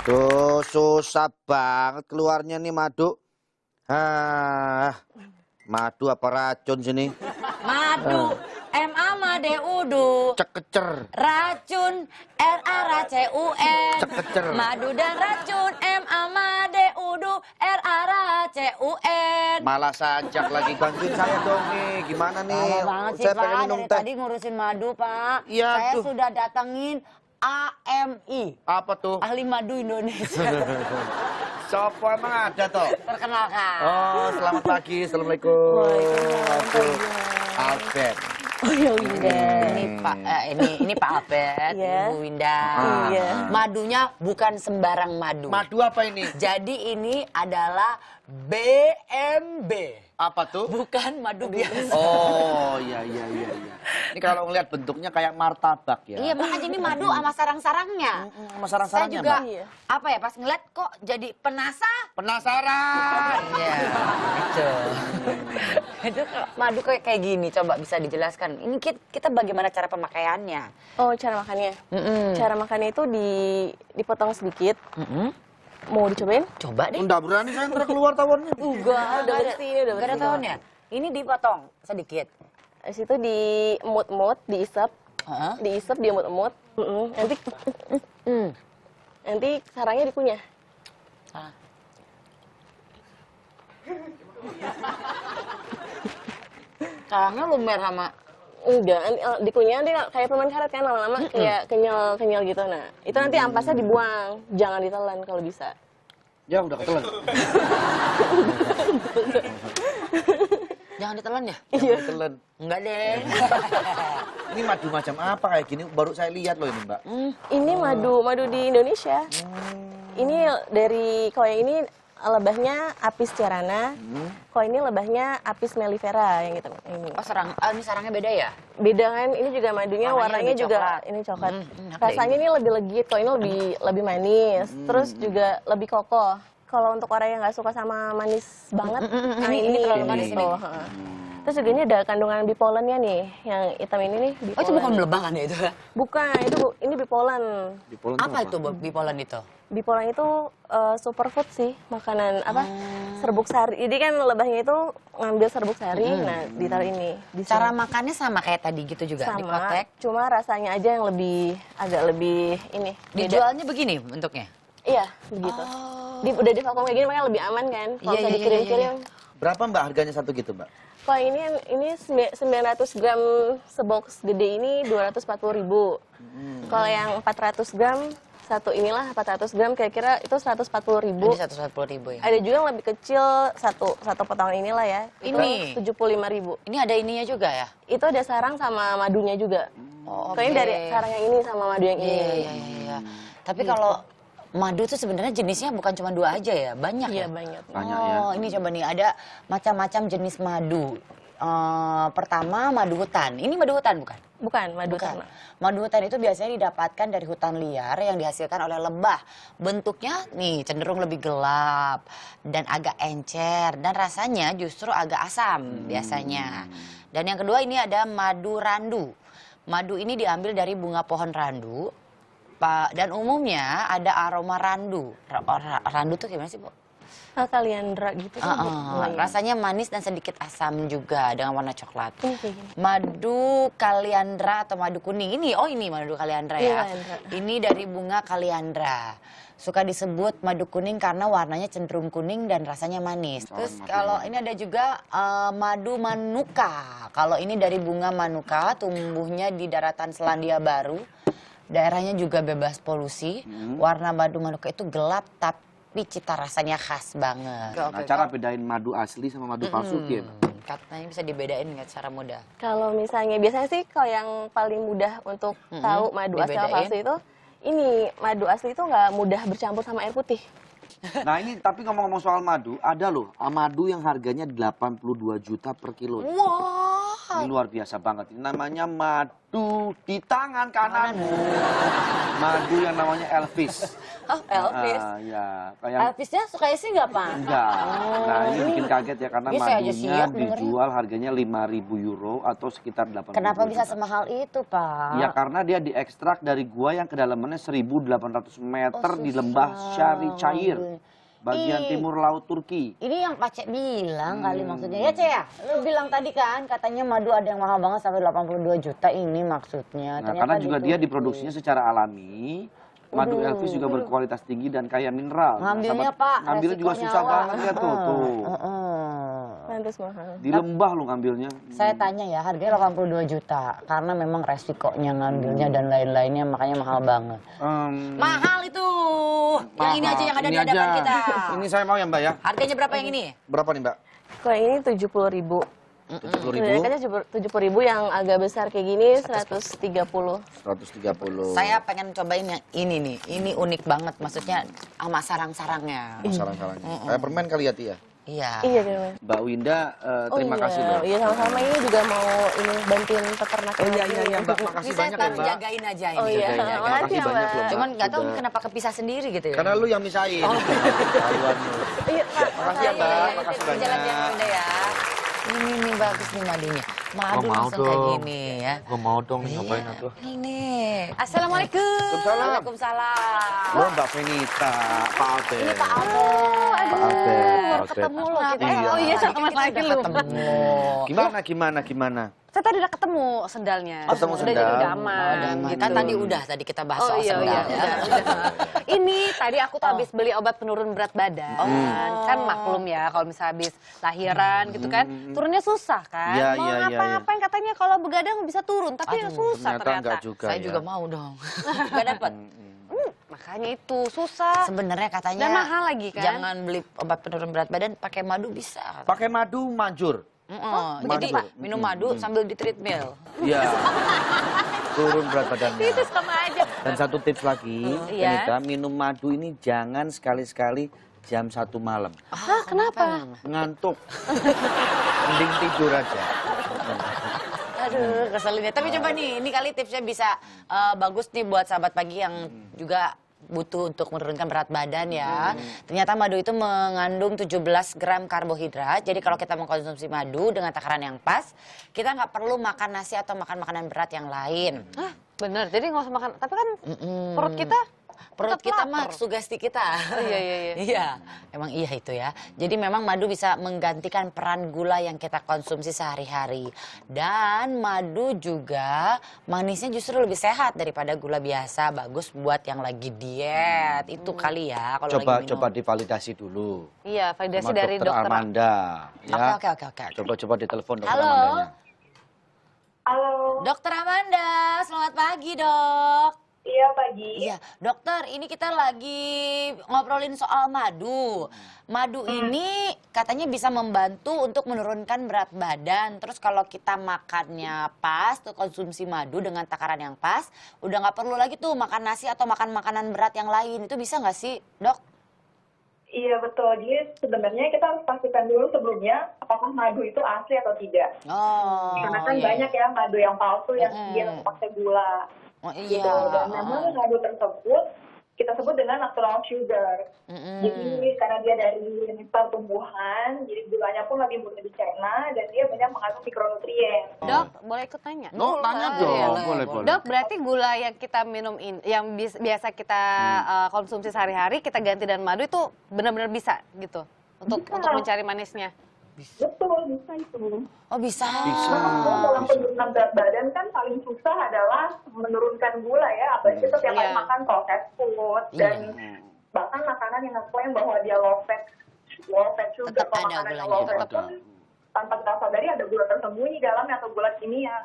Duh, susah banget keluarnya nih madu. Madu apa racun sini? Madu, M-A-M-A-D-U-D-U. Cekecer. Racun, R-A-R-C-U-N. Cekecer. Madu dan racun, M-A-M-A-D-U-D-U, R-A-R-C-U-N. Malah sajak lagi, bantuin saya dong nih. Gimana nih? Lama banget sih, Saya Pak. pengen minum Dari teh. tadi ngurusin madu, Pak. Iya, Saya tuh. sudah datengin AMI. Apa tuh? Ahli Madu Indonesia. Sopo emang ada toh? Perkenalkan. Oh, selamat pagi. Assalamualaikum. Aduh, Albert. Oh ya Winda. Ini Pak Albert, Iya. Ibu Winda. Iya. Madunya bukan sembarang madu. Madu apa ini? Jadi ini adalah BMB. Apa tuh? Bukan madu biasa. Oh, iya. Ini kalau ngeliat bentuknya kayak martabak ya. Iya, makanya ini madu sama sarang-sarangnya. Sama Saya sarang-sarangnya, juga, Mbak. Iya. apa ya, pas ngeliat kok jadi Penasaran. Iya, gitu. Itu madu kayak gini, coba bisa dijelaskan. Ini kita bagaimana cara pemakaiannya? Oh, cara makannya. Cara makannya itu dipotong sedikit. Mau dicobain? Coba deh. Enggak berani saya ntar keluar tawannya. Udah bersih, ini udah Gak ada bersih. tahunnya. Ini dipotong sedikit. Habis itu diemut-emut, diisap. Heeh. Diisap, diemut-emut. Nanti sarangnya dikunyah. Salah. Sarangnya lumer sama. Enggak, dikunyah nanti kayak permen karet kan lama-lama kayak kenyal gitu. Nah, itu nanti ampasnya dibuang, jangan ditelan kalau bisa. Ya udah ketelan. Jangan ditelan ya? Iya. Ketelan. Enggak deh. Ini madu macam apa kayak gini? Baru saya lihat loh ini, Mbak. Ini madu di Indonesia. Ini dari, kalau yang ini lebahnya Apis cerana. Kalau ini lebahnya Apis mellifera yang gitu. Ini. Oh, ini sarangnya beda ya? Beda kan, ini juga madunya Warnanya warnanya lebih juga coklat. ini coklat. Enak deh Rasanya ini lebih legit, kalau ini lebih manis. Terus juga lebih kokoh. Kalau untuk orang yang nggak suka sama manis banget, nah ini terlalu manis gitu. ini. Heeh. Terus juga ini ada kandungan bipolennya nih, yang hitam ini nih. Oh, itu bukan melebah kan ya itu? Bukan, ini bipolen. Bipolen Apa itu bipolen itu? Bipolen itu superfood sih, makanan apa? Serbuk sari. Jadi kan lebahnya itu ngambil serbuk sari, nah ditaruh ini. Di Cara sini. makannya sama kayak tadi gitu juga? Sama, Dikotek? cuma rasanya aja yang agak lebih ini. beda. Dijualnya begini bentuknya? Iya, begitu. Udah di vakum kayak gini makanya lebih aman kan. Kalau Iya, bisa iya, dikirim-kirim. Berapa Mbak harganya satu gitu, Mbak? Kalau ini 900 gram sebox gede ini 240.000. Kalau yang 400 gram satu inilah 400 gram kira-kira itu 140.000. Ini 140.000 ya? Ada juga yang lebih kecil satu potongan inilah ya. Ini? 75.000. Ini ada ininya juga ya? Itu ada sarang sama madunya juga. Oh, Kalau ini dari sarang yang ini sama madu yang ini. Iya. Tapi kalau madu tuh sebenarnya jenisnya bukan cuma 2 aja ya? Banyak ya? Iya, banyak. Banyak ya. Oh, ini coba nih ada macam-macam jenis madu. Pertama madu hutan. Ini madu hutan bukan? Bukan, madu Bukan. sama. Madu hutan itu biasanya didapatkan dari hutan liar yang dihasilkan oleh lebah. Bentuknya nih cenderung lebih gelap dan agak encer dan rasanya justru agak asam biasanya. Dan yang kedua ini ada madu randu. Madu ini diambil dari bunga pohon randu. Dan umumnya ada aroma randu. Randu tuh gimana sih, Bu? Kaliandra gitu kan. Bu? Rasanya manis dan sedikit asam juga dengan warna coklat. Ini kayak gini. Madu kaliandra atau madu kuning ini, oh ini madu kaliandra Iya, ya. kaliandra. Ini dari bunga kaliandra. Suka disebut madu kuning karena warnanya cenderung kuning dan rasanya manis. Terus kalau ini ada juga madu manuka. Kalau ini dari bunga manuka, tumbuhnya di daratan Selandia Baru. Daerahnya juga bebas polusi. Warna madu manuka itu gelap tapi cita rasanya khas banget. Nah, cara bedain madu asli sama madu palsu gimana? Katanya bisa dibedain nggak secara mudah. Kalau misalnya biasanya sih kalau yang paling mudah untuk tahu madu asli atau dibedain. palsu itu ini madu asli itu nggak mudah bercampur sama air putih. Nah ini tapi ngomong-ngomong soal madu, ada loh madu yang harganya 82 juta per kilo. Wah. Ini luar biasa banget. Ini namanya madu di tangan kananmu. madu yang namanya Elvis. Oh, Elvis. Ya, kayak Elvisnya suka isi nggak, Pak? enggak. Nah, ini bikin kaget ya karena Ini saya aja madunya siap dengernya. dijual harganya 5.000 euro atau sekitar 80 Kenapa bisa juta. semahal itu, Pak? Ya karena dia diekstrak dari gua yang kedalamannya 1.800 meter di susah. lembah Şarıçayır, bagian Ih. timur laut Turki. Ini yang Pak Cek bilang kali maksudnya. Ya, Cek ya? Lu bilang tadi kan katanya madu ada yang mahal banget sampai 82 juta ini maksudnya. Nah, karena juga dia diproduksinya secara alami. Madu Elvis juga berkualitas tinggi dan kaya mineral. Nah, Ngambilnya, sahabat, Pak, ngambilnya juga resiko susah nyawa. banget ya tuh. Pantes mahal. Di lembah lu ngambilnya. Saya tanya ya, harganya 82 juta. Karena memang resikonya ngambilnya dan lain-lainnya makanya mahal banget. Mahal itu. Yang ini aja yang ada Ini di hadapan aja. kita. Ini saya mau ya Mbak ya. Harganya berapa yang ini? Berapa nih Mbak? Kalau yang ini 70.000. 70.000. Kebanyakannya 70.000, yang agak besar kayak gini 130. 130. Saya pengen cobain yang ini nih. Ini unik banget, maksudnya sama sarang-sarangnya. Sarang-sarangnya. Kayak permen kali ya Tia? Iya. Iya kan. Mbak Winda, terima kasih loh. Iya sama-sama, ini juga mau ini bantuin peternak. Oh iya Mbak, makasih Ini saya banyak ya baru Mbak. jagain aja ini. Oh iya, Jagain, makasih makasih ya, banyak Mbak. loh Mbak. Cuman nggak tahu Udah. kenapa kepisah sendiri gitu ya. Karena lu yang misahin. Haluanmu. Iya, Pak. Makasih ya Mbak, makasih Jalan yang banyak. beda ya. Ini bagus nih madunya. Madu Gua mau langsung kayak dong. gini ya. Gue mau dong ngapain tuh. Ini. Assalamualaikum. Waalaikumsalam. Waalaikumsalam. Lo Mbak Venita, Pak Albert. Ini Pak Albert. Pak Albert. Baru ketemu loh kita. Iya. Oh iya, sama Kita lagi udah lu. ketemu. Gimana? Saya tadi udah ketemu sendalnya. Ketemu Udah jadi sendal. udah aman. Gitu. Kan tadi kita bahas Oh soal iya, sendal iya, ya. udah. Ini tadi aku tuh habis beli obat penurun berat badan. Kan maklum ya kalau misalnya habis lahiran gitu kan, turunnya susah kan. Iya, Mau iya, iya, ngapa-ngapain katanya kalau begadang bisa turun, tapi Aduh, susah Ternyata ternyata. enggak juga Saya ya. juga mau dong. Gak dapet. Makanya itu susah. Sebenarnya katanya Dan mahal lagi kan. jangan beli obat penurun berat badan, pakai madu bisa. Pakai madu manjur. Jadi Madu. minum madu sambil di treadmill. Iya. Turun berat badannya. Itu sama aja. Dan satu tips lagi, Iya. Venita, minum madu ini jangan sekali-sekali jam 1 malam. Hah, kenapa? Ngantuk. Mending tidur aja. Aduh, keselin ya. Tapi coba nih, ini kali tipsnya bisa bagus nih buat sahabat pagi yang juga butuh untuk menurunkan berat badan ya. Ternyata madu itu mengandung 17 gram karbohidrat. Jadi kalau kita mengkonsumsi madu dengan takaran yang pas, kita nggak perlu makan nasi atau makan makanan berat yang lain. Hah, bener. Jadi nggak usah makan. Tapi kan perut kita Perut tetap kita lapar. mah sugesti kita. Iya, iya, iya. Iya, emang iya itu ya. Jadi memang madu bisa menggantikan peran gula yang kita konsumsi sehari-hari. Dan madu juga manisnya justru lebih sehat daripada gula biasa. Bagus buat yang lagi diet. Itu kali ya kalau lagi minum. Coba divalidasi dulu. Iya, validasi Sama dari dokter. Armanda. Ya. Oke. Coba ditelepon dokter Halo. Armandanya. Halo, Dokter Amanda, selamat pagi dok. iya pagi. Iya, dokter, ini kita lagi ngobrolin soal madu. Madu ini katanya bisa membantu untuk menurunkan berat badan. Terus kalau kita makannya pas, tuh konsumsi madu dengan takaran yang pas, udah nggak perlu lagi tuh makan nasi atau makan makanan berat yang lain. Itu bisa nggak sih, dok? Iya betul. Jadi sebenarnya kita harus pastikan dulu sebelumnya apakah madu itu asli atau tidak. Oh, Karena kan iya. banyak ya madu yang palsu yang dia pakai gula. Oh, iya. Gitu. Dan memang madu tersebut kita sebut dengan natural sugar. Jadi karena dia dari nektar tumbuhan, jadi gulanya pun lebih murni di cerna dan dia banyak mengandung mikronutrien. Dok, boleh ikut tanya? No, tanya Boleh. dong. boleh. Boleh. Dok, berarti gula yang kita minum yang biasa kita konsumsi sehari-hari kita ganti dengan madu itu benar-benar bisa gitu untuk mencari manisnya. Betul, bisa itu. Oh, bisa. Memang dalam penurunan berat badan kan paling susah adalah menurunkan gula ya, apalagi setiap kali Iya. makan processed food dan bahkan makanan yang ngaklaim bahwa dia low fat sugar Tetap atau ada makanan yang gulanya. low fat Tetap pun tanpa kita sadari ada gula tersembunyi di dalamnya atau gula kimia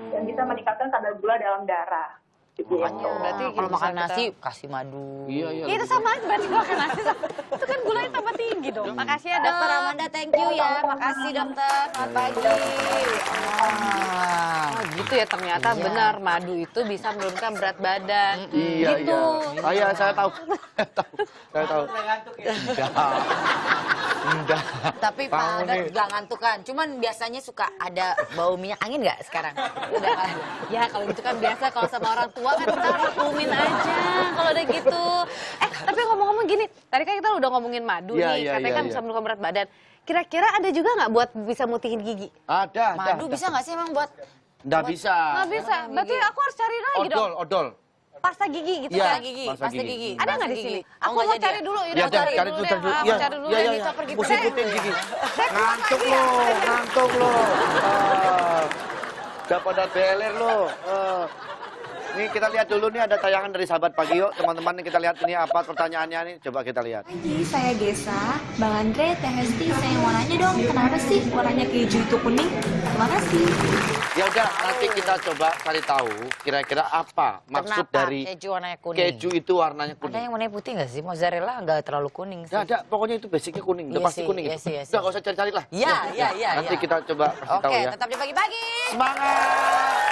yang bisa meningkatkan kadar gula dalam darah. Gitu. Berarti Kalau bisa makan kita- nasi, kasih madu. Iya. Ya, itu sama aja berarti kalau makan nasi itu kan gulanya tambah tinggi dong. Makasih ya, Dok. Dokter Amanda, thank you ya. Makasih dokter. Selamat pagi. Oh, gitu ya ternyata Iya. benar madu itu bisa menurunkan berat badan. Iya, Gitu. iya. Saya tahu. Saya tahu. Enggak. Tapi Pak Kamu Albert nih. gak ngantuk kan? Cuman biasanya suka ada bau minyak angin nggak sekarang? Udah kan? Ya kalau gitu kan biasa kalau sama orang tua kan kita maklumin aja. udah gitu. Tapi ngomong-ngomong gini, tadi kan kita udah ngomongin madu Iya, nih, iya, katanya iya, kan iya. bisa menurunkan berat badan. Kira-kira ada juga nggak buat bisa mutihin gigi? Ada. Madu bisa nggak sih emang buat Nggak bisa. Nggak bisa. Berarti aku harus cari lagi dong. Odol. Pasta gigi gitu Iya, kan? gigi, pasta pasta gigi. gigi. Ada nggak di Pasta sini? gigi. Oh, Aku nggak mau jadi cari ya? dulu. Ya, Yaudah, cari dulu, cari dulu. Aku Iya, cari dulu. iya, iya. Bisa pergi Mesti dulu. ikutin gigi. Ngantuk lo, ngantuk lo. Udah pada beler lo. Ini kita lihat dulu nih ada tayangan dari sahabat pagi yuk teman-teman, kita lihat ini apa pertanyaannya nih, coba kita lihat. Pagi, saya Gesa. Bang Andre, Teh Hesti, saya warnanya dong. Kenapa sih warnanya keju itu kuning? Terima kasih. Ya udah, nanti kita coba cari tahu kira-kira apa maksud Kenapa dari keju warnanya kuning? keju itu warnanya Ada kuning. yang warnanya putih nggak sih? Mozzarella nggak terlalu kuning sih. Ya ada, pokoknya itu basicnya kuning, udah Iya pasti sih, kuning iya itu. sih, iya sih. Udah nggak usah cari-cari lah. Iya, iya, iya. Nanti iya. kita coba kasih tahu Oke, ya. tetap di pagi-pagi. Semangat!